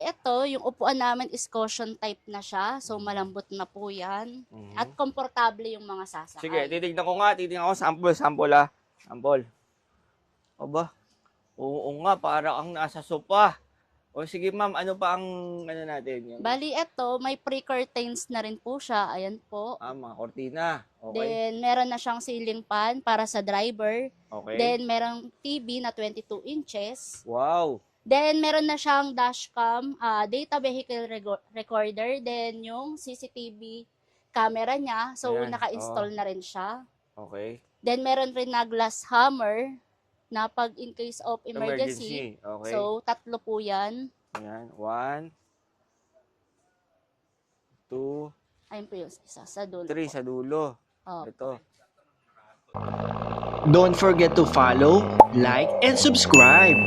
Ito, yung upuan namin is cushion type na siya. So, malambot na po yan. At komportable yung mga sasakay. Sige, titignan ko nga. Titignan ko. Sample ah. Sample. Aba. Oo nga, para ang nasa sopa. O sige ma'am, ano pa ang ano natin? Yung, Bali, ito, may pre-curtains na rin po siya. Ayan po. mga kortina. Okay. Then, meron na siyang ceiling fan para sa driver. Okay. Then, merong TV na 22 inches. Wow. Then, meron na siyang dashcam, data vehicle recorder. Then, yung CCTV camera niya. So, Ayan, naka-install na rin siya. Okay. Then, meron rin na glass hammer na pag in case of emergency. Okay. So, 3 po yan. Ayan. 1, 2, Ayun po yung isa sa dulo 3 po. sa dulo. Oh. Ito. Don't forget to follow, like, and subscribe.